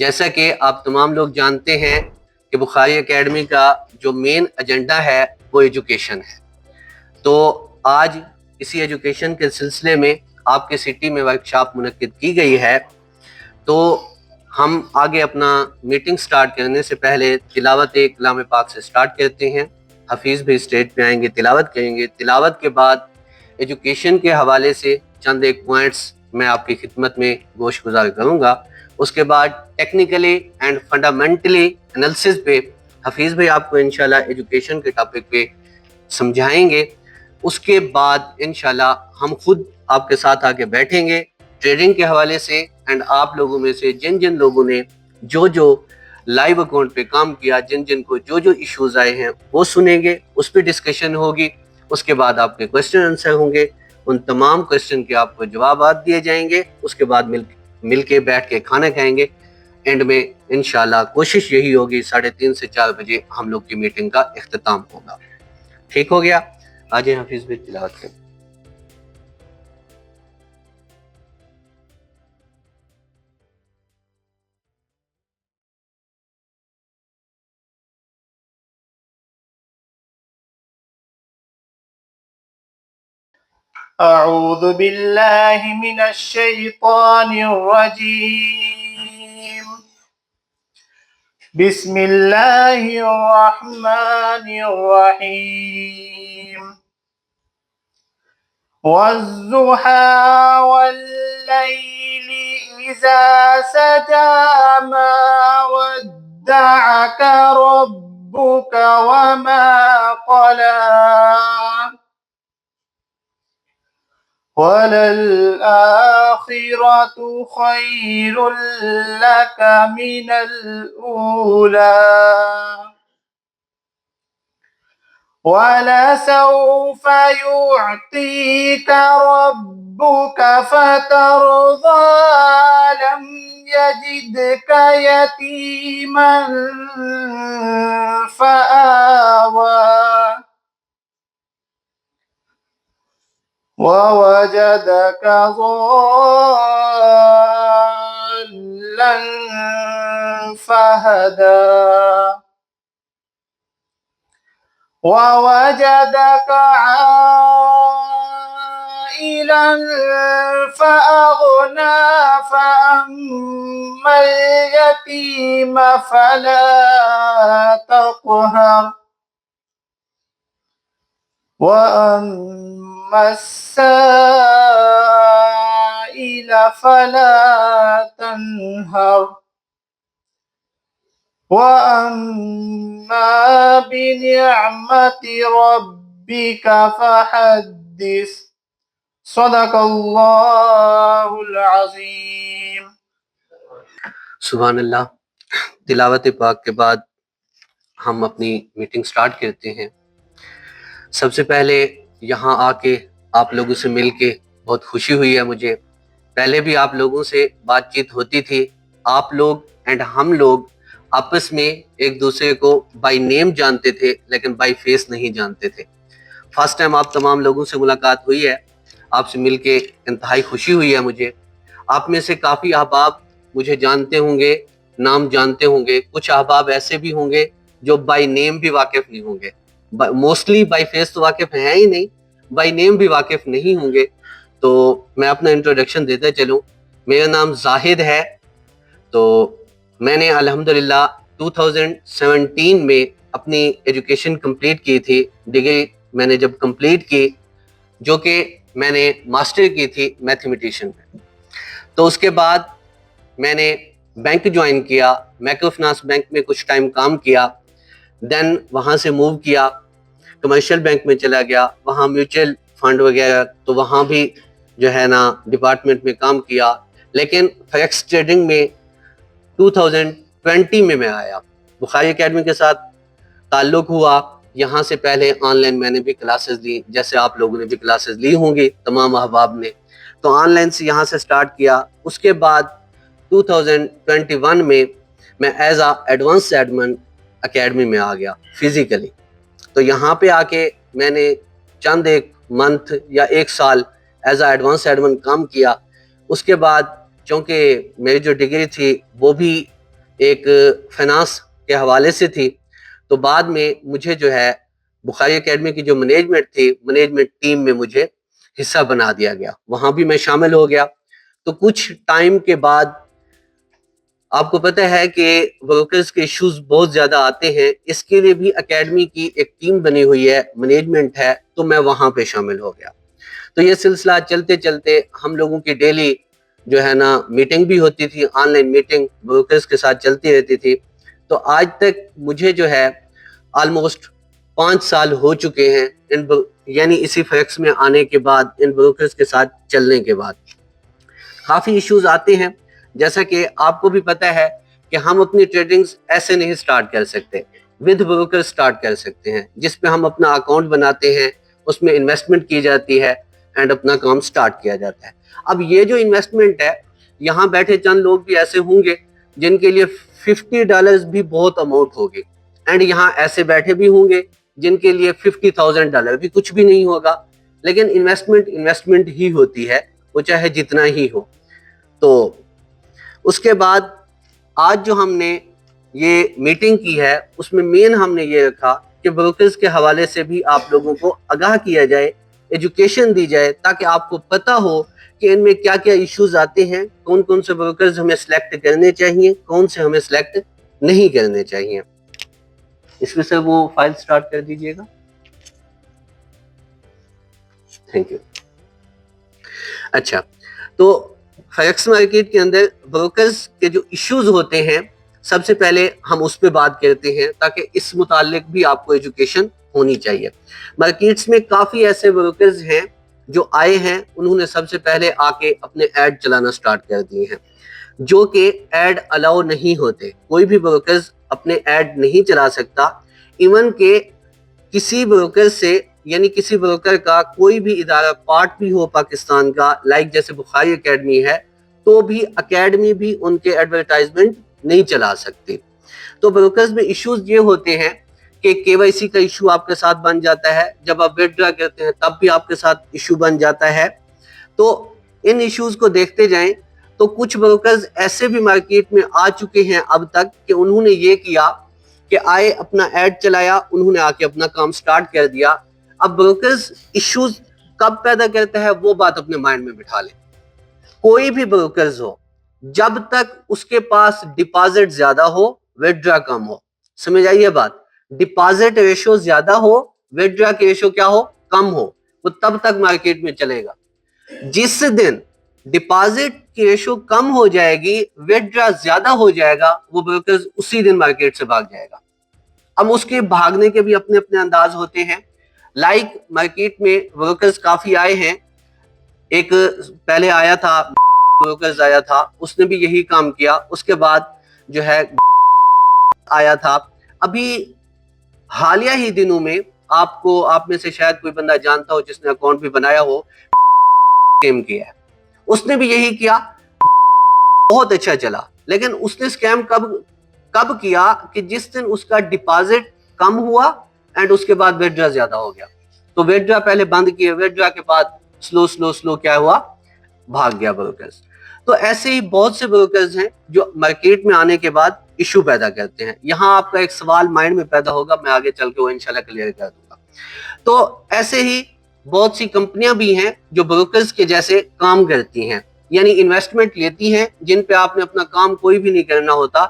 جیسا کہ آپ تمام لوگ جانتے ہیں کہ بخاری اکیڈمی کا جو مین ایجنڈا ہے وہ ایجوکیشن ہے. تو آج اسی ایجوکیشن کے سلسلے میں آپ کے سٹی میں ورکشاپ منعقد کی گئی ہے. تو ہم آگے اپنا میٹنگ سٹارٹ کرنے سے پہلے تلاوت کلام پاک سے سٹارٹ کرتے ہیں. حفیظ بھی اسٹیج پہ آئیں گے، تلاوت کریں گے. تلاوت کے بعد ایجوکیشن کے حوالے سے چند ایک پوائنٹس میں آپ کی خدمت میں گوش گزار کروں گا. اس کے بعد ٹیکنیکلی اینڈ فنڈامنٹلی انالیسس پہ حفیظ بھائی آپ کو انشاءاللہ ایجوکیشن کے ٹاپک پہ سمجھائیں گے. اس کے بعد انشاءاللہ ہم خود آپ کے ساتھ آ کے بیٹھیں گے ٹریڈنگ کے حوالے سے، اینڈ آپ لوگوں میں سے جن جن لوگوں نے جو لائیو اکاؤنٹ پہ کام کیا، جن جن کو جو ایشوز آئے ہیں وہ سنیں گے، اس پہ ڈسکشن ہوگی. اس کے بعد آپ کے کوسچن آنسر ہوں گے، ان تمام کوسچن کے آپ کو جوابات دیے جائیں گے. اس کے بعد مل کے بیٹھ کے کھانا کھائیں گے. اینڈ میں انشاءاللہ کوشش یہی ہوگی 3:30 سے 4 بجے ہم لوگ کی میٹنگ کا اختتام ہوگا. ٹھیک ہو گیا؟ آج حفیظ بھی تلاوت کریں. أعوذ بالله من الشيطان الرجيم. بسم الله الرحمن الرحيم. والضحى والليل إذا سجى ما ودعك ربك وما قلى وللآخرة خير لك من الأولى ولسوف يعطيك ربك فترضى لم يجدك يتيما فآوى ووجدك ضالا فهدى ووجدك عائلا فأغنى فأما اليتيم فلا تقهر وأما السائل فلا تنهر وأما بنعمة ربك فحدث. صدق اللہ العظیم. سبحان اللہ. تلاوت پاک کے بعد ہم اپنی میٹنگ سٹارٹ کرتے ہیں. سب سے پہلے یہاں آ کے آپ لوگوں سے مل کے بہت خوشی ہوئی ہے مجھے. پہلے بھی آپ لوگوں سے بات چیت ہوتی تھی. آپ لوگ اینڈ ہم لوگ آپس میں ایک دوسرے کو بائی نیم جانتے تھے لیکن بائی فیس نہیں جانتے تھے. فرسٹ ٹائم آپ تمام لوگوں سے ملاقات ہوئی ہے. آپ سے مل کے انتہائی خوشی ہوئی ہے مجھے. آپ میں سے کافی احباب مجھے جانتے ہوں گے، نام جانتے ہوں گے. کچھ احباب ایسے بھی ہوں گے جو بائی نیم بھی واقف نہیں ہوں گے. موسٹلی بائی فیس تو واقف ہیں ہی نہیں، بائی نیم بھی واقف نہیں ہوں گے. تو میں اپنا انٹروڈکشن دیتے چلوں. میرا نام زاہد ہے. تو میں نے الحمدللہ 2017 میں اپنی ایجوکیشن کمپلیٹ کی تھی. ڈگری میں نے جب کمپلیٹ کی، جو کہ میں نے ماسٹر کی تھی میتھمیٹیشین میں. تو اس کے بعد میں نے بینک جوائن کیا، مائکرو فنانس بینک میں کچھ ٹائم کام کیا. دین وہاں سے موو کیا، کمرشل بینک میں چلا گیا، وہاں میوچل فنڈ وغیرہ، تو وہاں بھی جو ہے نا ڈپارٹمنٹ میں کام کیا. لیکن فیکس ٹریڈنگ میں 2020 میں آیا. بخاری اکیڈمی کے ساتھ تعلق ہوا. یہاں سے پہلے آن لائن میں نے بھی کلاسز لی، جیسے آپ لوگوں نے بھی کلاسز لی ہوں گی تمام احباب نے. تو آن لائن سے یہاں سے سٹارٹ کیا. اس کے بعد 2021 میں as a advance admin academy میں آ گیا فزیکلی. تو یہاں پہ آ کے میں نے چند ایک منتھ یا ایک سال ایز اے ایڈوانس ایڈمن کام کیا. اس کے بعد چونکہ میری جو ڈگری تھی وہ بھی ایک فائنانس کے حوالے سے تھی، تو بعد میں مجھے جو ہے بخاری اکیڈمی کی جو مینجمنٹ تھی، مینجمنٹ ٹیم میں مجھے حصہ بنا دیا گیا، وہاں بھی میں شامل ہو گیا۔ تو کچھ ٹائم کے بعد آپ کو پتہ ہے کہ ورکرز کے ایشوز بہت زیادہ آتے ہیں، اس کے لیے بھی اکیڈمی کی ایک ٹیم بنی ہوئی ہے، مینجمنٹ ہے، تو میں وہاں پہ شامل ہو گیا۔ تو یہ سلسلہ چلتے چلتے ہم لوگوں کی ڈیلی جو ہے نا میٹنگ بھی ہوتی تھی، آن لائن میٹنگ ورکرز کے ساتھ چلتی رہتی تھی۔ تو آج تک مجھے جو ہے آلموسٹ 5 سال ہو چکے ہیں یعنی اسی فیکس میں آنے کے بعد، ان بروکرز کے ساتھ چلنے کے بعد کافی ایشوز آتے ہیں۔ جیسا کہ آپ کو بھی پتہ ہے کہ ہم اپنی ٹریڈنگز ایسے نہیں سٹارٹ کر سکتے، ود بروکر سٹارٹ کر سکتے ہیں، جس پہ ہم اپنا اکاؤنٹ بناتے ہیں، اس میں انویسٹمنٹ کی جاتی ہے اینڈ اپنا کام سٹارٹ کیا جاتا ہے۔ اب یہ جو انویسٹمنٹ ہے، یہاں بیٹھے چند لوگ بھی ایسے ہوں گے جن کے لیے $50 بھی بہت اماؤنٹ ہوگی، اینڈ یہاں ایسے بیٹھے بھی ہوں گے جن کے لیے $50,000 بھی کچھ بھی نہیں ہوگا، لیکن انویسٹمنٹ ہی ہوتی ہے، وہ چاہے جتنا ہی ہو۔ تو اس کے بعد آج جو ہم نے یہ میٹنگ کی ہے، اس میں مین ہم نے یہ رکھا کہ بروکرز کے حوالے سے بھی آپ لوگوں کو آگاہ کیا جائے، ایجوکیشن دی جائے، تاکہ آپ کو پتہ ہو کہ ان میں کیا کیا ایشوز آتے ہیں، کون کون سے بروکرز ہمیں سلیکٹ کرنے چاہیے، کون سے ہمیں سلیکٹ نہیں کرنے چاہیے۔ اس میں سے وہ فائل سٹارٹ کر دیجئے گا۔ Thank you. اچھا، تو فیکس مارکیٹ کے اندر بروکرز کے جو ایشوز ہوتے ہیں، سب سے پہلے ہم اس پہ بات کرتے ہیں، تاکہ اس متعلق بھی آپ کو ایجوکیشن ہونی چاہیے۔ مارکیٹس میں کافی ایسے بروکرز ہیں جو آئے ہیں، انہوں نے سب سے پہلے آ کے اپنے ایڈ چلانا سٹارٹ کر دیے ہیں، جو کہ ایڈ الاؤ نہیں ہوتے۔ کوئی بھی بروکرز اپنے ایڈ نہیں چلا سکتا، ایون کہ کسی بروکر سے، یعنی کسی بروکر کا کوئی بھی ادارہ پارٹ بھی ہو پاکستان کا، لائک جیسے بخاری اکیڈمی ہے، تو بھی اکیڈمی بھی ان کے ایڈورٹائزمنٹ نہیں چلا سکتی۔ تو بروکرز میں ایشوز یہ ہوتے ہیں کہ KYC کا ایشو آپ کے ساتھ بن جاتا ہے، جب آپ وتھڈرا کرتے ہیں تب بھی آپ کے ساتھ ایشو بن جاتا ہے۔ تو ان ایشوز کو دیکھتے جائیں تو کچھ بروکرز ایسے بھی مارکیٹ میں آ چکے ہیں اب تک کہ انہوں نے یہ کیا کہ آئے، اپنا ایڈ چلایا، انہوں نے آ کے اپنا کام سٹارٹ کر دیا۔ اب بروکرز ایشوز کب پیدا کرتا ہے، وہ بات اپنے مائنڈ میں بٹھا لیں۔ کوئی بھی بروکرز ہو، جب تک اس کے پاس ڈپازٹ زیادہ ہو، وتھڈرا کم ہو، سمجھ آئیے بات، ڈپازٹ ریشو زیادہ ہو، وتھڈرا کی ریشو کیا ہو، کم ہو، وہ تب تک مارکیٹ میں چلے گا۔ جس دن ڈپازٹ کی ریشو کم ہو جائے گی، وتھڈرا زیادہ ہو جائے گا، وہ بروکرز اسی دن مارکیٹ سے بھاگ جائے گا۔ اب اس کے بھاگنے کے بھی اپنے اپنے انداز ہوتے ہیں۔ لائک مارکیٹ میں بروکرز کافی آئے ہیں، ایک پہلے آیا تھا، بروکرز آیا تھا، اس نے بھی یہی کام کیا۔ اس کے بعد جو ہے آیا تھا، ابھی حالیہ ہی دنوں میں آپ میں سے شاید کوئی بندہ جانتا ہو جس نے اکاؤنٹ بھی بنایا ہو، سکیم کیا ہے۔ اس نے بھی یہی کیا، بہت اچھا چلا، لیکن اس نے سکیم کب کیا کہ جس دن اس کا ڈپازٹ کم ہوا اینڈ اس کے بعد وتھڈرا زیادہ ہو گیا۔ تو وتھڈرا پہلے بند کیا، وتھڈرا کے بعد سلو کیا ہوا، بھاگ گیا بروکرز۔ تو ایسے ہی بہت سے بروکرز ہیں جو مارکیٹ میں آنے کے بعد ایشو پیدا کرتے ہیں۔ یہاں آپ کا ایک سوال مائنڈ میں پیدا ہوگا، میں آگے چل کے وہ انشاءاللہ کلیئر کر دوں گا۔ تو ایسے ہی بہت سی کمپنیاں بھی ہیں جو بروکرز کے جیسے کام کرتی ہیں، یعنی انویسٹمنٹ لیتی ہیں، جن پہ آپ نے اپنا کام کوئی بھی نہیں کرنا ہوتا،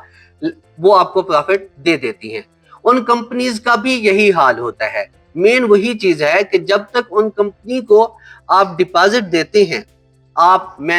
وہ آپ کو پروفٹ دے دیتی ہیں۔ ان کمپنیز کا بھی یہی حال ہوتا ہے۔ مین وہی چیز ہے کہ جب تک ان کمپنی کو آپ ڈپازٹ دیتے ہیں،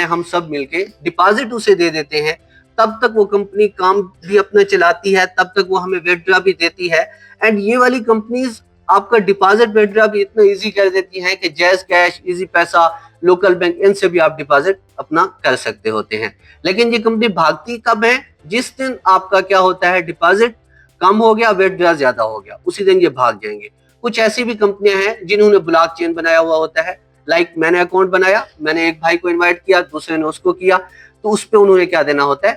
ہم سب مل کے ڈپازٹ اسے دے دیتے ہیں، تب تک وہ کمپنی کام بھی اپنا چلاتی ہے، تب تک وہ ہمیں وتھڈرا بھی دیتی ہے۔ اینڈ یہ والی کمپنیز آپ کا ڈپازٹ وتھڈرا بھی اتنا ایزی کر دیتی ہیں کہ جیز کیش، ایزی پیسہ، لوکل بینک، ان سے بھی آپ ڈپازٹ اپنا کر سکتے ہوتے ہیں۔ لیکن یہ کمپنی بھاگتی کب ہے؟ جس دن آپ کا کیا ہوتا ہے، ڈپازٹ کم ہو گیا، وتھڈرا زیادہ ہو گیا، اسی دن یہ بھاگ جائیں گے۔ کچھ ایسی بھی کمپنیاں ہیں جنہوں نے بلاک چین بنایا ہوا ہوتا ہے، لائک میں نے اکاؤنٹ بنایا، میں نے ایک بھائی کو انوائٹ کیا، دوسرے نے اس کو کیا، تو اس پہ انہوں نے کیا دینا ہوتا ہے۔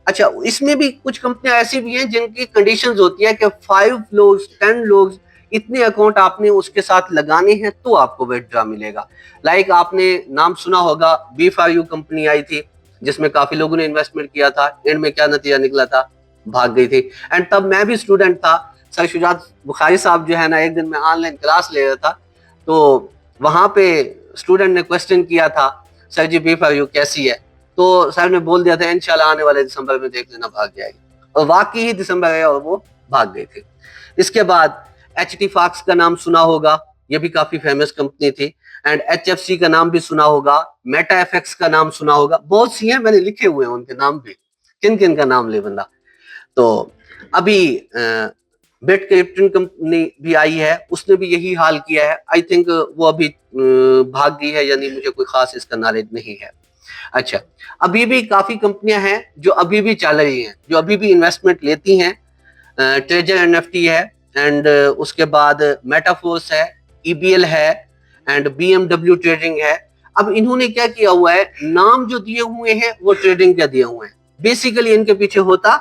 اچھا، اس میں بھی کچھ کمپنیاں ایسی بھی ہیں جن کی کنڈیشنز ہوتی ہے کہ 5 لوگ 10 لوگ اتنے اکاؤنٹ آپ نے اس کے ساتھ لگانے ہیں تو آپ کو وتھڈرا ملے گا۔ لائک آپ نے نام سنا ہوگا، B4U کمپنی آئی تھی جس میں کافی لوگوں نے انویسٹمنٹ کیا تھا، اینڈ میں کیا نتیجہ نکلا تھا، بھاگ گئی تھی. اینڈ تب میں بھی اسٹوڈنٹ تھا. سر شجاعت بخاری صاحب جو ہے نا, ایک دن میں آن لائن کلاس لے رہا تھا, تو وہاں پہ اسٹوڈنٹ نے کوشچن کیا تھا, سر جی B4U کیسی ہے, تو سر نے بول دیا تھا انشاءاللہ آنے والے دسمبر میں دیکھ لینا بھاگ جائے گی, اور واقعی ہی دسمبر گیا اور وہ بھاگ گئے تھے. اس کے بعد HT Fox کا نام سنا ہوگا, یہ بھی کافی فیمس کمپنی تھی. اینڈ HFC کا نام بھی سنا ہوگا, میٹا FX کا نام سنا ہوگا, بہت سی ہیں, میں نے لکھے ہوئے ہیں ان کے نام بھی, کن کن کا نام لے بندہ. تو ابھی بیٹ کرپٹن کمپنی بھی آئی ہے, اس نے بھی یہی حال کیا ہے. آئی تھنک وہ ابھی بھاگ گئی ہے, یعنی مجھے کوئی خاص اس کا نالج نہیں ہے. اچھا, ابھی بھی کافی کمپنیاں ہیں جو ابھی بھی چل رہی ہیں, جو ابھی بھی انویسٹمنٹ لیتی ہیں. ٹریجر NFT ہے, اینڈ اس کے بعد میٹا فورس ہے, EBL ہے, اینڈ BMW ٹریڈنگ ہے. اب انہوں نے کیا کیا ہوا ہے, نام جو دیے ہوئے ہیں وہ ٹریڈنگ کا دیے ہوئے ہیں, بیسیکلی ان کے پیچھے ہوتا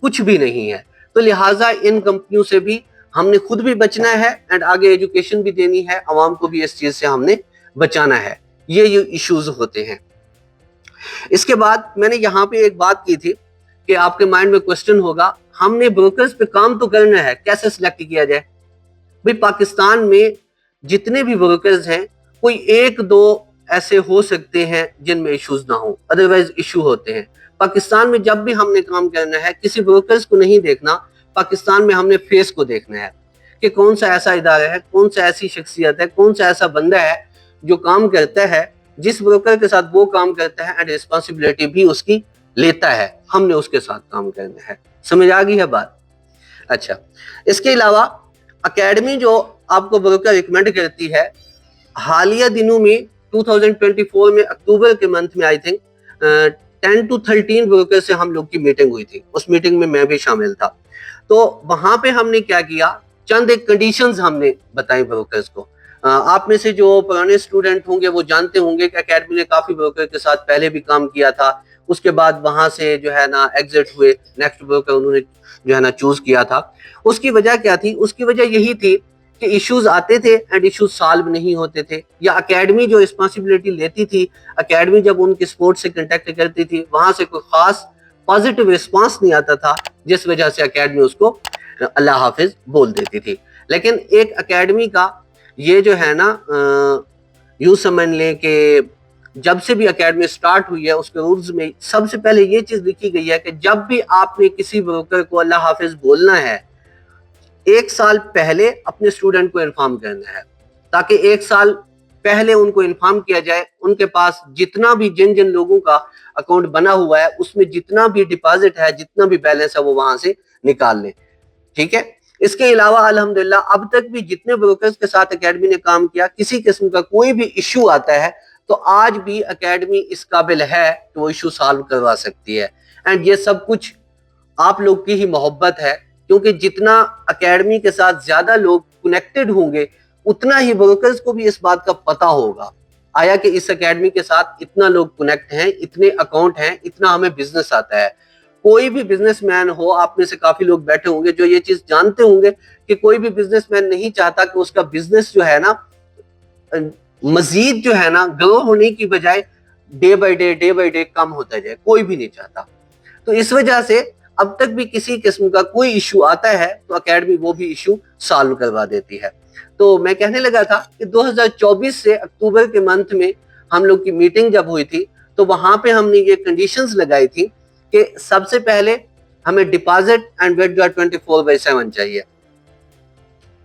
کچھ بھی نہیں ہے. تو لہٰذا ان کمپنیوں سے بھی ہم نے خود بھی بچنا ہے, اینڈ آگے ایجوکیشن بھی دینی ہے, عوام کو بھی اس چیز سے ہم نے بچانا ہے. یہ ایشوز ہوتے ہیں. اس کے بعد میں نے یہاں پہ ایک بات کی تھی کہ آپ کے مائنڈ میں کوسچن ہوگا, ہم نے بروکرز پہ کام تو کرنا ہے, کیسے سلیکٹ کیا جائے؟ بھئی پاکستان میں جتنے بھی بروکرز ہیں, کوئی ایک دو ایسے ہو سکتے ہیں جن میں ایشوز نہ ہوں, ادروائز ایشو ہوتے ہیں. پاکستان میں جب بھی ہم نے کام کرنا ہے, کسی بروکرز کو نہیں دیکھنا, پاکستان میں ہم نے فیس کو دیکھنا ہے کہ کون سا ایسا ادارہ ہے, کون سا ایسی شخصیت ہے, کون سا ایسا بندہ ہے جو کام کرتا ہے, جس بروکر کے ساتھ وہ کام کرتا ہے اینڈ رسپانسبلٹی بھی اس کی لیتا ہے. ہم نے اس کے ساتھ کام کرنا ہے. سمجھ آ گئی ہے بات؟ اچھا, اس کے علاوہ اکیڈمی جو آپ کو بروکر ریکمینڈ کرتی ہے, حالیہ دنوں میں 2024 میں اکتوبر کے منتھ میں آئی تھنک 10 to 13 بروکر سے ہم لوگ کی میٹنگ ہوئی تھی. اس میٹنگ میں میں بھی شامل تھا. تو وہاں پہ ہم نے کیا کیا, چند ایک کنڈیشنز ہم نے بتائیں بروکرز کو. آپ میں سے جو پرانے اسٹوڈنٹ ہوں گے وہ جانتے ہوں گے کہ اکیڈمی نے کافی بروکر کے ساتھ پہلے بھی کام کیا تھا, اس کے بعد وہاں سے جو ہے نا ایگزٹ ہوئے, نیکسٹ بروکر انہوں نے جو ہے نا چوز کیا تھا. اس کی وجہ کیا تھی؟ اس کی وجہ یہی تھی کہ ایشوز آتے تھے اینڈ ایشوز سالو نہیں ہوتے تھے, یا اکیڈمی جو رسپانسبلٹی لیتی تھی, اکیڈمی جب ان کے سپورٹ سے کنٹیکٹ کرتی تھی, وہاں سے کوئی خاص پازیٹیو رسپانس نہیں آتا تھا, جس وجہ سے اکیڈمی اس کو اللہ حافظ بول دیتی تھی. لیکن ایک اکیڈمی کا یہ جو ہے نا یوں سمجھ لیں کہ جب سے بھی اکیڈمی سٹارٹ ہوئی ہے, اس کے رولز میں سب سے پہلے یہ چیز لکھی گئی ہے کہ جب بھی آپ نے کسی بروکر کو اللہ حافظ بولنا ہے, 1 سال پہلے اپنے اسٹوڈنٹ کو انفارم کرنا ہے, تاکہ 1 سال پہلے ان کو انفارم کیا جائے, ان کے پاس جتنا بھی جن لوگوں کا اکاؤنٹ بنا ہوا ہے اس میں جتنا بھی ڈپازٹ ہے, جتنا بھی بیلنس ہے, وہ وہاں سے نکال لیں. ٹھیک ہے. اس کے علاوہ الحمدللہ اب تک بھی جتنے بروکرز کے ساتھ اکیڈمی نے کام کیا, کسی قسم کا کوئی بھی ایشو آتا ہے تو آج بھی اکیڈمی اس قابل ہے کہ وہ ایشو سالو کروا سکتی ہے. اینڈ یہ سب کچھ آپ لوگ کی ہی محبت ہے, کیونکہ جتنا اکیڈمی کے ساتھ زیادہ لوگ کنیکٹڈ ہوں گے, اتنا ہی بروکرز کو بھی اس بات کا پتہ ہوگا آیا کہ اس اکیڈمی کے ساتھ اتنا لوگ کنیکٹ ہیں, اتنے اکاؤنٹ ہیں, اتنا ہمیں بزنس آتا ہے. کوئی بھی بزنس مین ہو, آپ میں سے کافی لوگ بیٹھے ہوں گے جو یہ چیز جانتے ہوں گے کہ کوئی بھی بزنس مین نہیں چاہتا کہ اس کا بزنس جو ہے نا مزید جو ہے نا گرو ہونے کی بجائے ڈے بائی ڈے کم ہوتا جائے, کوئی بھی نہیں چاہتا. تو اس وجہ سے اب تک بھی کسی قسم کا کوئی ایشو آتا ہے تو اکیڈمی وہ بھی ایشو سالو کروا دیتی ہے. تو میں کہنے لگا تھا کہ 2024 سے اکتوبر کے منتھ میں ہم لوگ کی میٹنگ جب ہوئی تھی, تو وہاں پہ ہم نے یہ کنڈیشنز لگائی تھی کہ سب سے پہلے ہمیں ڈپازٹ اینڈ ویتڈرا 24/7 چاہیے.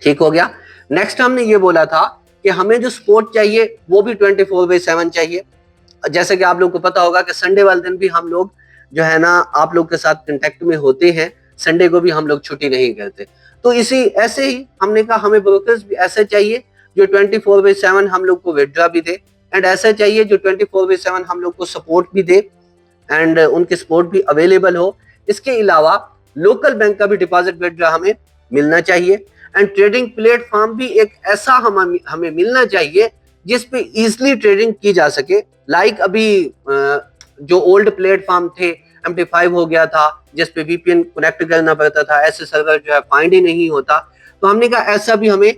ٹھیک ہو گیا. نیکسٹ ہم نے یہ بولا تھا کہ ہمیں جو سپورٹ چاہیے وہ بھی 24/7 چاہیے. جیسے کہ آپ لوگ کو پتا ہوگا کہ سنڈے والے دن بھی ہم لوگ جو ہے نا آپ لوگ کے ساتھ کنٹیکٹ میں ہوتے ہیں, سنڈے کو بھی ہم لوگ چھٹی نہیں کرتے. تو ایسے ہی ہم نے کہا ہمیں بروکرز بھی ایسے چاہیے جو 24/7 ہم لوگ کو ویتڈرا بھی دے, اینڈ ایسا چاہیے جو 24/7 ہم لوگ کو سپورٹ بھی دے اینڈ ان کے سپورٹ بھی اویلیبل ہو. اس کے علاوہ لوکل بینک کا بھی ڈپازٹ ویتڈرا ہمیں ملنا چاہیے, اینڈ ٹریڈنگ پلیٹ فارم بھی ایک ایسا ہمیں ملنا چاہیے جس پہ ایزلی ٹریڈنگ کی جا سکے. لائک ابھی جو اولڈ پلیٹ فارم تھے, MT5 ہو گیا تھا جس پہ VPN کنیکٹ کرنا پڑتا تھا, ایسے سرور جو ہے فائنڈ ہی نہیں ہوتا. تو ہم نے کہا ایسا بھی ہمیں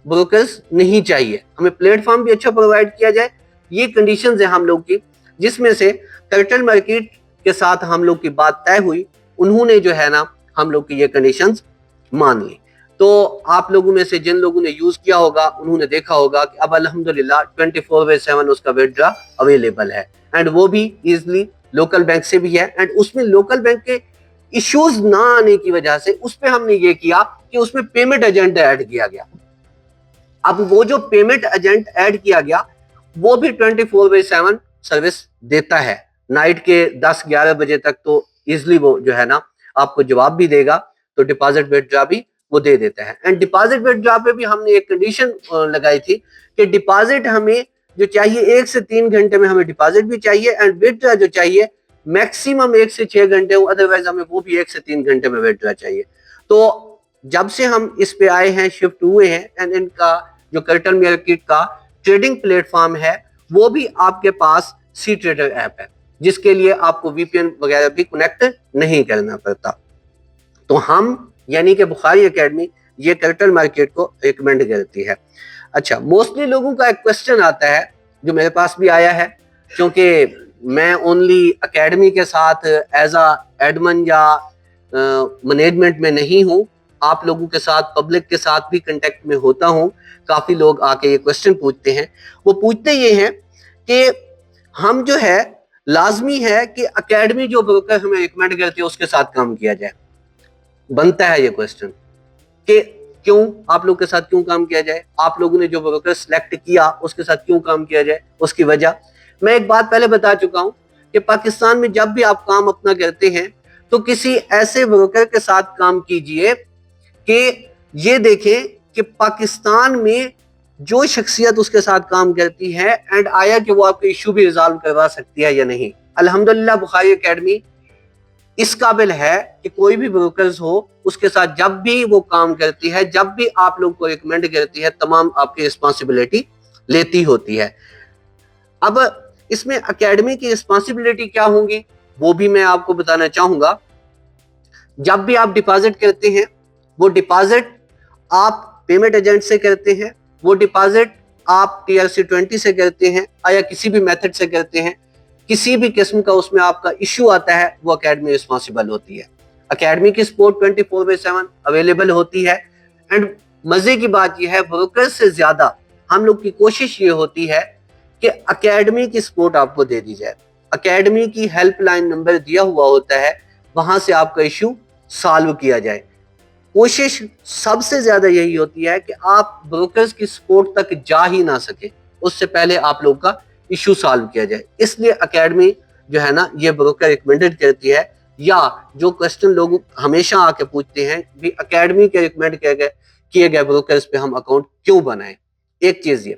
بروکرز نہیں چاہیے, ہمیں پلیٹ فارم بھی اچھا پرووائڈ کیا جائے. یہ کنڈیشنز ہیں ہم لوگ کی, جس میں سے کرٹن مارکیٹ کے ساتھ ہم لوگ کی بات طے ہوئی. انہوں نے جو ہے نا ہم لوگ کی یہ کنڈیشنز مان لی. تو آپ لوگوں میں سے جن لوگوں نے یوز کیا ہوگا انہوں نے دیکھا ہوگا کہ اب الحمدللہ 24/7 اس کا وتھڈرا اویلیبل ہے, اینڈ وہ بھی ایزلی لوکل بینک سے بھی ہے. اینڈ اس میں لوکل بینک کے ایشوز نہ آنے کی وجہ سے اس پہ ہم نے یہ کیا کہ اس میں پیمنٹ ایجنٹ ایڈ کیا گیا. اب وہ جو پیمنٹ ایجنٹ ایڈ کیا گیا وہ بھی 24/7 سروس دیتا ہے. نائٹ کے 10-11 بجے تک تو ایزلی وہ جو ہے نا آپ کو جواب بھی دے گا, تو ڈپازٹ وتھڈرا بھی وہ دے دیتا ہے. اینڈ ڈپازٹ وتھڈرا پہ بھی ہم نے ایک کنڈیشن لگائی تھی کہ ڈپازٹ ہمیں جو چاہیے 1 سے 3 گھنٹے میں ہمیں ڈپازٹ بھی چاہیے, اینڈ وتھڈرا جو چاہیے میکسیمم 1 سے 6 گھنٹے ہو, ادروائز ہمیں وہ بھی 1 سے 3 گھنٹے میں وتھڈرا چاہیے. تو جب سے ہم اس پہ آئے ہیں, شفٹ ہوئے ہیں, اینڈ ان کا جو کرٹل مارکیٹ کا ٹریڈنگ پلیٹ فارم ہے وہ بھی آپ کے پاس سی ٹریڈر ایپ ہے, جس کے لیے آپ کو وی پی این وغیرہ بھی کنیکٹ نہیں کرنا پڑتا. تو ہم یعنی کہ بخاری اکیڈمی یہ کرٹل مارکیٹ کو ریکمینڈ کرتی ہے. اچھا, موسٹلی لوگوں کا ایک کوسچن آتا ہے جو میرے پاس بھی آیا ہے, کیونکہ میں اونلی اکیڈمی کے ساتھ ایز اے ایڈمن یا مینجمنٹ میں نہیں ہوں, آپ لوگوں کے ساتھ پبلک کے ساتھ بھی کنٹیکٹ میں ہوتا ہوں. کافی لوگ آ کے یہ کوسچن پوچھتے ہیں. وہ پوچھتے یہ ہیں کہ ہم جو ہے لازمی ہے کہ اکیڈمی جو بروکر ہمیں ریکمینڈ کرتی ہے اس کے ساتھ کام کیا جائے. بنتا ہے یہ کوسچن کہ کیوں آپ لوگ کے ساتھ کیوں کام کیا جائے, آپ لوگوں نے جو بروکر سلیکٹ کیا اس کے ساتھ کیوں کام کیا جائے, اس کی وجہ میں ایک بات پہلے بتا چکا ہوں کہ پاکستان میں جب بھی آپ کام اپنا کرتے ہیں تو کسی ایسے بروکر کے ساتھ کام کیجئے کہ یہ دیکھیں کہ پاکستان میں جو شخصیت اس کے ساتھ کام کرتی ہے اینڈ آیا کہ وہ آپ کے ایشو بھی ریزالو کروا سکتی ہے یا نہیں. الحمدللہ بخاری اکیڈمی اس قابل ہے کہ کوئی بھی بروکرز ہو اس کے ساتھ جب بھی وہ کام کرتی ہے, جب بھی آپ لوگ کو ریکمینڈ کرتی ہے, تمام آپ کی رسپانسبلٹی لیتی ہوتی ہے. اب اس میں اکیڈمی کی رسپانسبلٹی کیا ہوں گی وہ بھی میں آپ کو بتانا چاہوں گا. جب بھی آپ ڈپازٹ کرتے ہیں وہ ڈپازٹ آپ پیمنٹ ایجنٹ سے کرتے ہیں, وہ ڈپازٹ آپ TRC20 سے کرتے ہیں یا کسی بھی میتھڈ سے کرتے ہیں, کسی بھی قسم کا اس میں آپ کا ایشو آتا ہے وہ اکیڈمی رسپانسبل ہوتی ہے. اکیڈمی کی سپورٹ 24/7 اویلیبل ہوتی ہے. اینڈ مزے کی بات یہ ہے بروکر سے زیادہ ہم لوگ کی کوشش یہ ہوتی ہے کہ اکیڈمی کی سپورٹ آپ کو دے دی جائے. اکیڈمی کی ہیلپ لائن نمبر دیا ہوا ہوتا ہے, وہاں سے آپ کا ایشو سالو کیا جائے. کوشش سب سے زیادہ یہی ہوتی ہے کہ آپ بروکرز کی سپورٹ تک جا ہی نہ سکے, اس سے پہلے آپ لوگ کا ایشو سالو کیا جائے. اس لیے اکیڈمی جو ہے نا یہ بروکر ریکمینڈڈ کرتی ہے, یا جو کوسچن لوگ ہمیشہ آ کے پوچھتے ہیں بھی اکیڈمی کے ریکمینڈ کیے گئے بروکرز پہ ہم اکاؤنٹ کیوں بنائیں. ایک چیز یہ.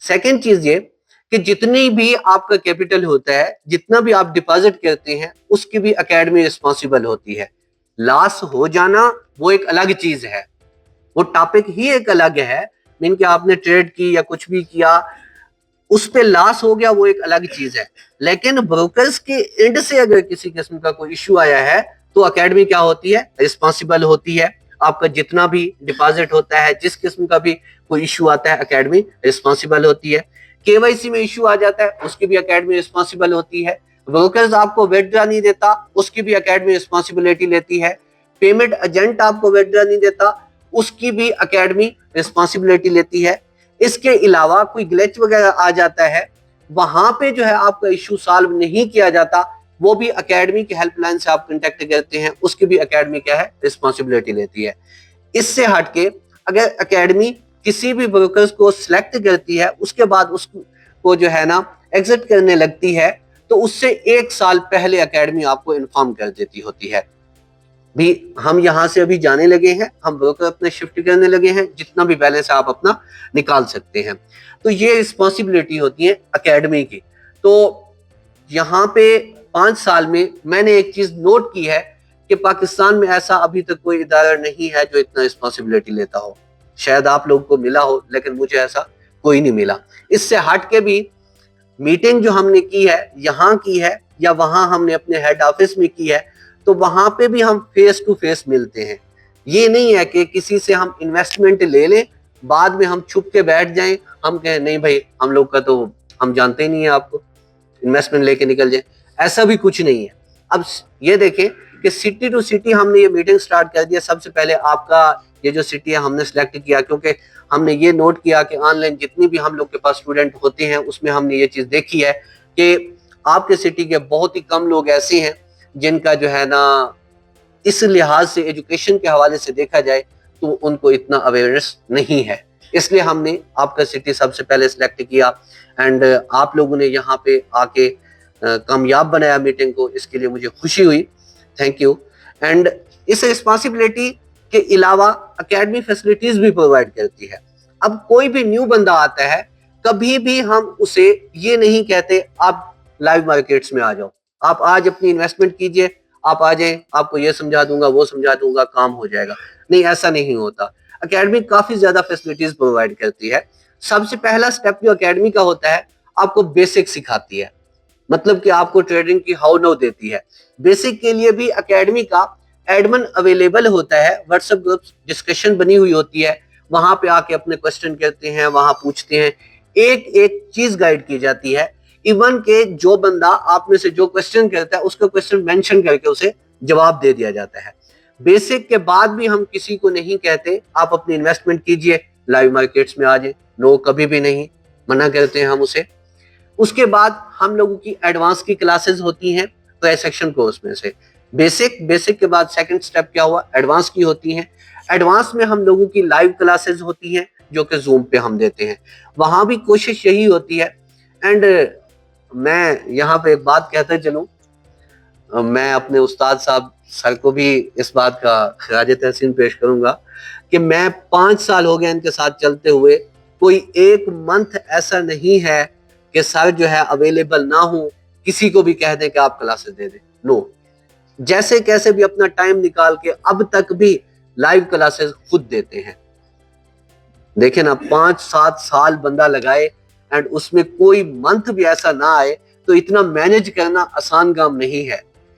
سیکنڈ چیز یہ کہ جتنی بھی آپ کا کیپٹل ہوتا ہے, جتنا بھی آپ ڈپازٹ کرتے ہیں, اس کی بھی اکیڈمی رسپانسبل ہوتی ہے. لاس ہو جانا وہ ایک الگ چیز ہے, وہ ٹاپک ہی ایک الگ ہے. مین کہ آپ نے ٹریڈ کی یا کچھ بھی کیا اس پہ لاس ہو گیا وہ ایک الگ چیز ہے. لیکن بروکرز کے اینڈ سے اگر کسی قسم کا کوئی ایشو آیا ہے تو اکیڈمی کیا ہوتی ہے, رسپانسبل ہوتی ہے. آپ کا جتنا بھی ڈپازٹ ہوتا ہے, جس قسم کا بھی کوئی ایشو آتا ہے, اکیڈمی رسپانسبل ہوتی ہے. KYC میں ایشو آ جاتا ہے, اس کی بھی اکیڈمی رسپانسبل ہوتی ہے. بروکرز آپ کو وتھڈرا نہیں دیتا, اس کی بھی اکیڈمی رسپانسبلٹی لیتی ہے. پیمنٹ ایجنٹ آپ کو وتھڈرا نہیں دیتا, اس کی بھی اکیڈمی رسپانسبلٹی لیتی ہے. اس کے علاوہ کوئی گلیچ وغیرہ آ جاتا ہے, وہاں پہ جو ہے آپ کا ایشو سالو نہیں کیا جاتا, وہ بھی اکیڈمی کی ہیلپ لائن سے آپ کنٹیکٹ کرتے ہیں, اس کی بھی اکیڈمی کیا ہے, رسپانسبلٹی لیتی ہے. اس سے ہٹ کے اگر اکیڈمی کسی بھی بروکرز کو سلیکٹ کرتی ہے, اس کے بعد اس کو جو ہے نا ایگزٹ کرنے لگتی ہے, تو اس سے 1 سال پہلے اکیڈمی آپ کو انفارم کر دیتی ہوتی ہے بھی ہم یہاں سے ابھی جانے لگے ہیں, ہم بروکر اپنے شفٹ کرنے لگے ہیں, جتنا بھی بیلنس آپ اپنا نکال سکتے ہیں. تو یہ رسپانسبلٹی ہوتی ہے اکیڈمی کی. تو یہاں پہ 5 سال میں میں نے ایک چیز نوٹ کی ہے کہ پاکستان میں ایسا ابھی تک کوئی ادارہ نہیں ہے جو اتنا رسپانسبلٹی لیتا ہو. شاید آپ لوگوں کو ملا ہو, لیکن مجھے ایسا کوئی نہیں ملا. اس سے ہٹ کے بھی میٹنگ جو ہم نے کی ہے, یہاں کی ہے یا وہاں ہم نے اپنے ہیڈ آفس میں کی ہے, تو وہاں پہ بھی ہم فیس ٹو فیس ملتے ہیں. یہ نہیں ہے کہ کسی سے ہم انویسٹمنٹ لے لیں, بعد میں ہم چھپ کے بیٹھ جائیں, ہم کہیں نہیں بھائی ہم لوگ کا تو ہم جانتے ہی نہیں ہیں آپ کو, انویسٹمنٹ لے کے نکل جائیں. ایسا بھی کچھ نہیں ہے. اب یہ دیکھیں کہ سٹی ٹو سٹی ہم نے یہ میٹنگ سٹارٹ کر دیا. سب سے پہلے آپ کا یہ جو سٹی ہے ہم نے سلیکٹ کیا, کیونکہ ہم نے یہ نوٹ کیا کہ آن لائن جتنی بھی ہم لوگ کے پاس اسٹوڈنٹ ہوتے ہیں اس میں ہم نے یہ چیز دیکھی ہے کہ آپ کے سٹی کے بہت ہی کم لوگ ایسے ہیں جن کا جو ہے نا اس لحاظ سے ایجوکیشن کے حوالے سے دیکھا جائے تو ان کو اتنا اویئرنیس نہیں ہے. اس لیے ہم نے آپ کا سٹی سب سے پہلے سلیکٹ کیا اینڈ آپ لوگوں نے یہاں پہ آ کے کامیاب بنایا میٹنگ کو. اس کے لیے مجھے خوشی ہوئی, تھینک یو. اینڈ اس رسپانسبلٹی کے علاوہ اکیڈمی فیسلٹیز بھی پرووائڈ کرتی ہے. اب کوئی بھی نیو بندہ آتا ہے, کبھی بھی ہم اسے یہ نہیں کہتے آپ لائیو مارکیٹس میں آ جاؤ, آپ آج اپنی انویسٹمنٹ کیجئے, آپ آ جائیں, آپ کو یہ سمجھا دوں گا وہ سمجھا دوں گا, کام ہو جائے گا. نہیں, ایسا نہیں ہوتا. اکیڈمی کافی زیادہ فیسلٹیز پرووائڈ کرتی ہے. سب سے پہلا سٹیپ جو اکیڈمی کا ہوتا ہے, آپ کو بیسک سکھاتی ہے, مطلب کہ آپ کو ٹریڈنگ کی ہاؤ نو دیتی ہے. بیسک کے لیے بھی اکیڈمی کا ایڈمن اویلیبل ہوتا ہے, واٹس ایپ گروپ ڈسکشن بنی ہوئی ہوتی ہے, وہاں پہ آ کے اپنے کوسچن کرتے ہیں, وہاں پوچھتے ہیں, ایک ایک چیز گائیڈ کی جاتی ہے. ایون کہ جو بندہ آپ میں سے جو کوسچن کرتا ہے اس کا کوسچن مینشن کر کے اسے جواب دے دیا جاتا ہے. بیسک کے بعد بھی ہم کسی کو نہیں کہتے آپ اپنی انویسٹمنٹ کیجئے, لائیو مارکیٹس میں آ جائیں, نو کبھی بھی نہیں, منع کرتے ہیں ہم اسے. اس کے بعد ہم لوگوں کی ایڈوانس کی کلاسز ہوتی ہیں پری سیکشن کورس میں سے. بیسک کے بعد سیکنڈ سٹیپ کیا ہوا, ایڈوانس کی ہوتی ہیں. ایڈوانس میں ہم لوگوں کی لائیو کلاسز ہوتی ہیں جو کہ زوم پہ ہم دیتے ہیں, وہاں بھی کوشش یہی ہوتی ہے. اینڈ میں یہاں پہ ایک بات کہتا چلوں, میں اپنے استاد صاحب سر کو بھی اس بات کا خراج تحسین پیش کروں گا کہ میں 5 سال ہو گئے ان کے ساتھ چلتے ہوئے, کوئی ایک منتھ ایسا نہیں ہے کہ سر جو ہے اویلیبل نہ ہوں, کسی کو بھی کہہ دیں کہ آپ کلاسز دے دیں. نو, جیسے کیسے بھی اپنا ٹائم نکال کے اب تک بھی لائیو کلاسز خود دیتے ہیں. دیکھیں نا, 5-7 سال بندہ لگائے اینڈ اس میں کوئی منتھ بھی ایسا نہ آئے, تو اتنا مینج کرنا آسان کام نہیں ہے.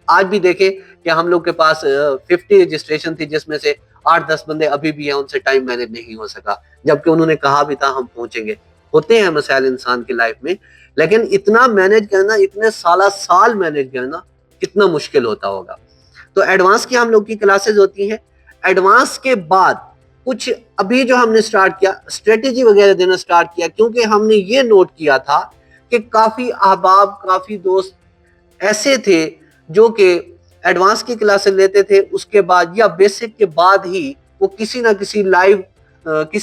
آج بھی دیکھیں کہ ہم لوگ کے پاس 50 رجسٹریشن تھی, جس میں سے 8-10 بندے ابھی بھی ہیں, ان سے ٹائم مینج نہیں ہو سکا, جبکہ انہوں نے کہا بھی تھا ہم پہنچیں گے. ہوتے ہیں مسائل انسان کی لائف میں, لیکن اتنا مینج کرنا, اتنے سال مینج کرنا کتنا مشکل ہوتا ہوگا. تو ایڈوانس کی ہم لوگ کی کلاسز ہوتی ہیں. ایڈوانس کے بعد کچھ ابھی جو ہم نے سٹارٹ کیا, اسٹریٹجی وغیرہ دینا سٹارٹ کیا, کیونکہ ہم نے یہ نوٹ کیا تھا کہ کافی احباب, کافی دوست ایسے تھے جو کہ ایڈوانس کی کلاسز لیتے تھے, اس کے بعد یا بیسک کے بعد ہی وہ کسی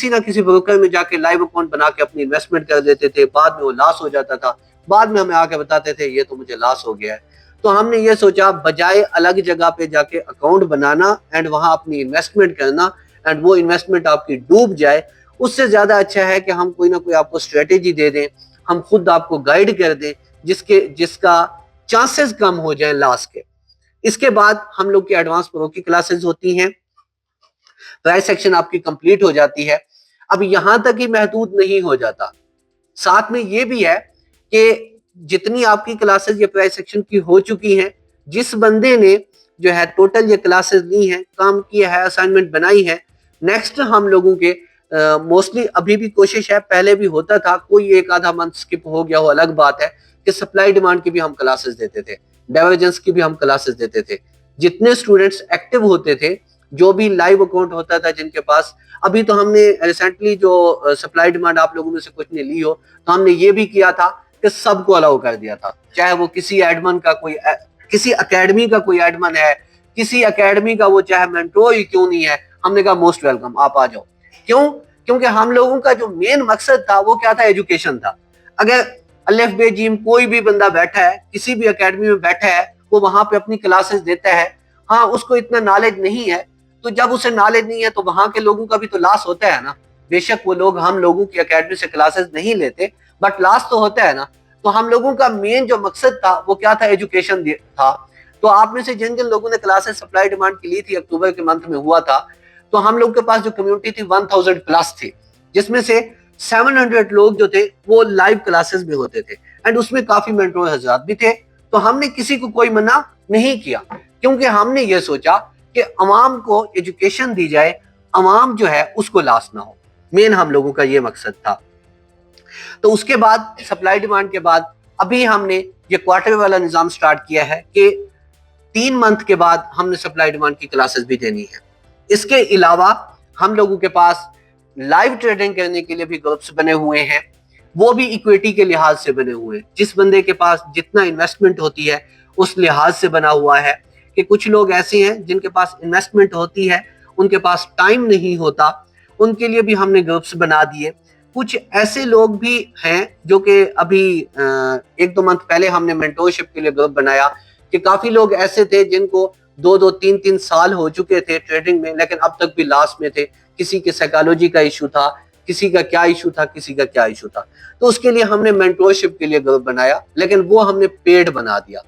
نہ کسی بروکر میں جا کے لائیو اکاؤنٹ بنا کے اپنی انویسٹمنٹ کر دیتے تھے. بعد میں وہ لاس ہو جاتا تھا, بعد میں ہمیں آ کے بتاتے تھے یہ تو مجھے لاس ہو گیا ہے. تو ہم نے یہ سوچا بجائے الگ جگہ پہ جا کے اکاؤنٹ بنانا اینڈ وہاں اپنی انویسٹمنٹ کرنا اینڈ وہ انویسٹمنٹ آپ کی ڈوب جائے, اس سے زیادہ اچھا ہے کہ ہم کوئی نہ کوئی آپ کو اسٹریٹجی دے دیں, ہم خود آپ کو گائیڈ کر دیں جس کا چانسز کم ہو جائیں لاس کے. اس کے بعد ہم لوگ کی ایڈوانس پرو کی کلاسز ہوتی ہیں, پرائز سیکشن آپ کی کمپلیٹ ہو جاتی ہے. اب یہاں تک ہی محدود نہیں ہو جاتا, ساتھ میں یہ بھی ہے کہ جتنی آپ کی کلاسز یہ پرائز سیکشن کی ہو چکی ہیں, جس بندے نے جو ہے ٹوٹل یہ کلاسز لی ہیں, کام کیا ہے, اسائنمنٹ بنائی ہے, نیکسٹ ہم لوگوں کے موسٹلی ابھی بھی کوشش ہے, پہلے بھی ہوتا تھا, کوئی ایک آدھا منتھ سکپ ہو گیا ہو الگ بات ہے, کہ سپلائی ڈیمانڈ کی بھی ہم کلاسز دیتے تھے, ڈائیورجنس کی بھی ہم کلاسز دیتے تھے. جتنے اسٹوڈنٹس ایکٹیو ہوتے تھے, جو بھی لائیو اکاؤنٹ ہوتا تھا جن کے پاس, ابھی تو ہم نے ریسنٹلی جو سپلائی ڈیمانڈ آپ لوگوں میں سے کچھ نے لی ہو, تو ہم نے یہ بھی کیا تھا کہ سب کو الاؤ کر دیا تھا, چاہے وہ کسی ایڈمن کا کسی اکیڈمی کا کوئی ایڈمن ہے, کسی اکیڈمی کا وہ چاہے مینٹور ہی کیوں نہیں ہے, ہم نے کہا موسٹ ویلکم, آپ آ جاؤ. کیوں؟ کیونکہ ہم لوگوں کا جو مین مقصد تھا وہ کیا تھا, ایجوکیشن تھا. اگر الف بے جیم کوئی بھی بندہ بیٹھا ہے, کسی بھی اکیڈمی میں بیٹھا ہے, وہ وہاں پہ اپنی کلاسز دیتا ہے, ہاں اس کو اتنا نالج نہیں ہے, تو جب اسے نالج نہیں ہے تو وہاں کے لوگوں کا بھی تو لاس ہوتا ہے نا. بے شک وہ لوگ ہم لوگوں کی اکیڈمی سے کلاسز نہیں لیتے, بٹ لاس تو ہوتا ہے نا. تو ہم لوگوں کا مین جو مقصد تھا وہ کیا تھا, ایجوکیشن تھا. تو آپ میں سے جن لوگوں نے کلاسز سپلائی ڈیمانڈ کی لی تھی, اکتوبر کے منتھ میں ہوا تھا, تو ہم لوگ کے پاس جو کمیونٹی تھی 1000 پلس تھی, جس میں سے 700 لوگ جو تھے وہ لائیو کلاسز میں ہوتے تھے, اینڈ اس میں کافی مینٹور حضرات بھی تھے. تو ہم نے کسی کو کوئی منع نہیں کیا, کیونکہ ہم نے یہ سوچا کہ عوام کو ایجوکیشن دی جائے, عوام جو ہے اس کو لاس نہ ہو, مین ہم لوگوں کا یہ مقصد تھا. تو اس کے بعد سپلائی ڈیمانڈ کے بعد ابھی ہم نے یہ کوارٹر والا نظام سٹارٹ کیا ہے کہ 3 منتھ کے بعد ہم نے سپلائی ڈیمانڈ کی کلاسز بھی دینی ہے۔ اس کے علاوہ ہم لوگوں کے پاس لائیو ٹریڈنگ کرنے کے لیے بھی گروپس بنے ہوئے ہیں، وہ بھی ایکویٹی کے لحاظ سے بنے ہوئے ہیں۔ جس بندے کے پاس جتنا انویسٹمنٹ ہوتی ہے اس لحاظ سے بنا ہوا ہے کہ کچھ لوگ ایسے ہیں جن کے پاس انویسٹمنٹ ہوتی ہے، ان کے پاس ٹائم نہیں ہوتا، ان کے لیے بھی ہم نے گروپس بنا دیے۔ کچھ ایسے لوگ بھی ہیں جو کہ ابھی 1-2 منتھ پہلے ہم نے مینٹورشپ کے لیے گروپ بنایا کہ کافی لوگ ایسے تھے جن کو 2-2 3-3 سال ہو چکے تھے ٹریڈنگ میں، لیکن اب تک بھی لاس میں تھے۔ کسی کے سائیکالوجی کا ایشو تھا، کسی کا کیا ایشو تھا، کسی کا کیا ایشو تھا، تو اس کے لیے ہم نے مینٹورشپ کے لیے گروپ بنایا، لیکن وہ ہم نے پیڈ بنا دیا۔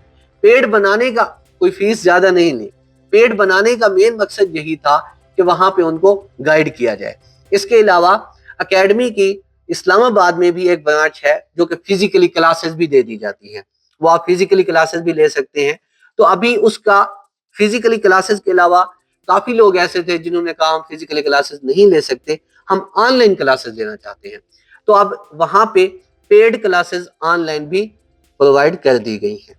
پیڈ بنانے کا کوئی فیس زیادہ نہیں لی، پیڈ بنانے کا مین مقصد یہی تھا کہ وہاں پہ ان کو گائیڈ کیا جائے۔ اس کے علاوہ اکیڈمی کی اسلام آباد میں بھی ایک برانچ ہے جو کہ فزیکلی کلاسز بھی دے دی جاتی ہیں، وہ آپ فزیکلی کلاسز بھی لے سکتے ہیں۔ تو ابھی اس کا فزیکلی کلاسز کے علاوہ کافی لوگ ایسے تھے جنہوں نے کہا ہم فزیکلی کلاسز نہیں لے سکتے، ہم آن لائن کلاسز لینا چاہتے ہیں، تو اب وہاں پہ پیڈ کلاسز آن لائن بھی پرووائڈ کر دی گئی ہیں۔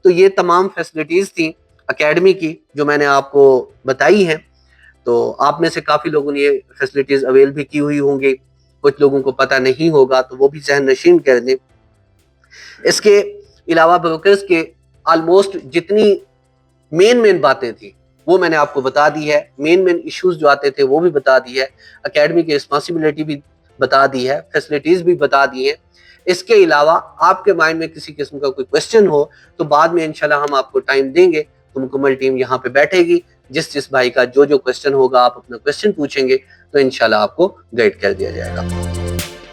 تو یہ تمام فیسلٹیز تھیں اکیڈمی کی جو میں نے آپ کو بتائی ہیں۔ تو آپ میں سے کافی لوگوں نے یہ فیسلٹیز اویل بھی کی ہوئی ہوں گی، کچھ لوگوں کو پتہ نہیں ہوگا تو وہ بھی ذہن نشین کر دیں۔ اس کے علاوہ بروکرز کے آلموسٹ جتنی مین باتیں تھیں وہ میں نے آپ کو بتا دی ہے، مین ایشوز جو آتے تھے وہ بھی بتا دی ہے، اکیڈمی کی رسپانسبلٹی بھی بتا دی ہے، فیسلٹیز بھی بتا دی ہیں۔ اس کے علاوہ آپ کے مائنڈ میں کسی قسم کا کوئی کوسچن ہو تو بعد میں انشاءاللہ ہم آپ کو ٹائم دیں گے، تو مکمل ٹیم یہاں پہ بیٹھے گی، جس بھائی کا جو کوسچن ہوگا آپ اپنا کوسچن پوچھیں گے تو انشاءاللہ آپ کو گائیڈ کر دیا جائے گا۔